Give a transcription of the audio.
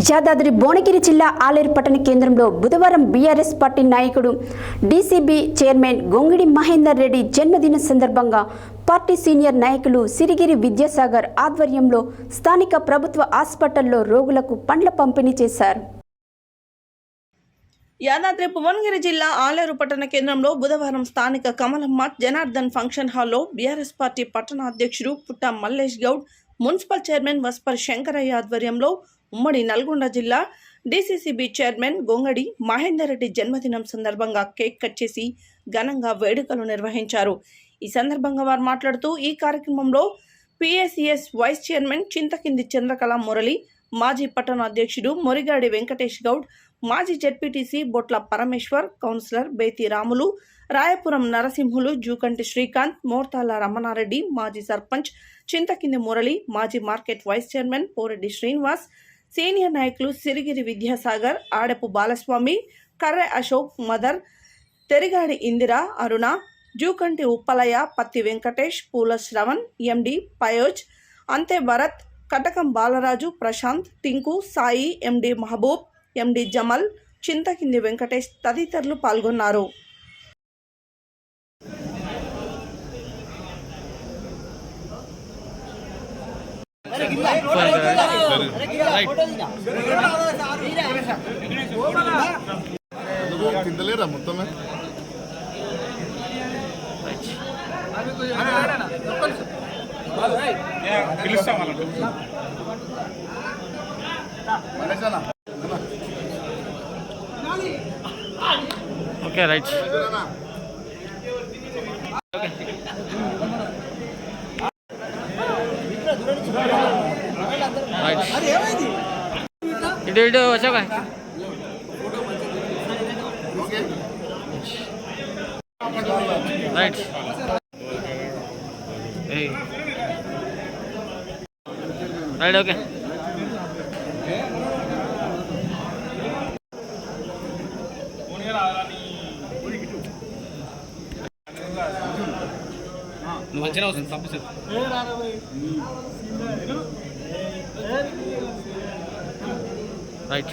యాదాద్రి భువనగిరి జిల్లా ఆలేరు పట్టణ కేంద్రంలో బుధవారం బీఆర్ఎస్ పార్టీ నాయకుడు డీసీబీ చైర్మన్ గొంగిడి మహేందర్ రెడ్డి జన్మదిన సందర్భంగా పార్టీ సీనియర్ నాయకులు సిరిగిరి విద్యాసాగర్ ఆధ్వర్యంలో స్థానిక ప్రభుత్వ హాస్పిటల్లో రోగులకు పండ్ల పంపిణీ చేశారు. యాదాద్రి భువనగిరి జిల్లా ఆలేరు పట్టణ కేంద్రంలో బుధవారం స్థానిక కమలమ్మ జనార్దన్ ఫంక్షన్ హాల్లో బీఆర్ఎస్ పార్టీ పట్టణ అధ్యక్షుడు పుట్ట మల్లేష్ గౌడ్, మున్సిపల్ చైర్మన్ వస్పర్ శంకరయ్య ఆధ్వర్యంలో ఉమ్మడి నల్గొండ జిల్లా డీసీసీబీ చైర్మన్ గొంగడి మహేందర్ రెడ్డి జన్మదినం సందర్భంగా కేక్ కట్ చేసి ఘనంగా వేడుకలు నిర్వహించారు. ఈ సందర్భంగా వారు మాట్లాడుతూ ఈ కార్యక్రమంలో PSCS vice chairman Chinthakindi Chandrakala Murali, మాజీ పట్టణ అధ్యక్షుడు మొరిగాడి వెంకటేష్ గౌడ్, మాజీ జెడ్పీటీసీ బొట్ల పరమేశ్వర్, కౌన్సిలర్ బేతి రాములు, రాయపురం నరసింహులు, జూకంటి శ్రీకాంత్, మోర్తాల రమణారెడ్డి, మాజీ సర్పంచ్ చింతకింది మురళి, మాజీ market vice chairman Poreddy Srinivas, senior నాయకులు సిరిగిరి విద్యాసాగర్, ఆడపు బాలస్వామి, కర్రె అశోక్, మదర్, తెరిగాడి ఇందిరా, అరుణ, జూకంటి ఉప్పలయ్య, పత్తి వెంకటేష్, పూల శ్రవణ్, ఎండి పయోజ్, అంతే Bharath, Katakam Balaraju, Prashanth, Tinku, Sai, MD Mahaboob, MD Jamal, Chintakindi Venkatesh తదితరులు పాల్గొన్నారు. మొత్తమే ఓకే రైట్ ఇటు ఇటు వచ్చాక రైట్ రైట్ ఓకే మంచిగా వస్తుంది తప్పదు రైట్.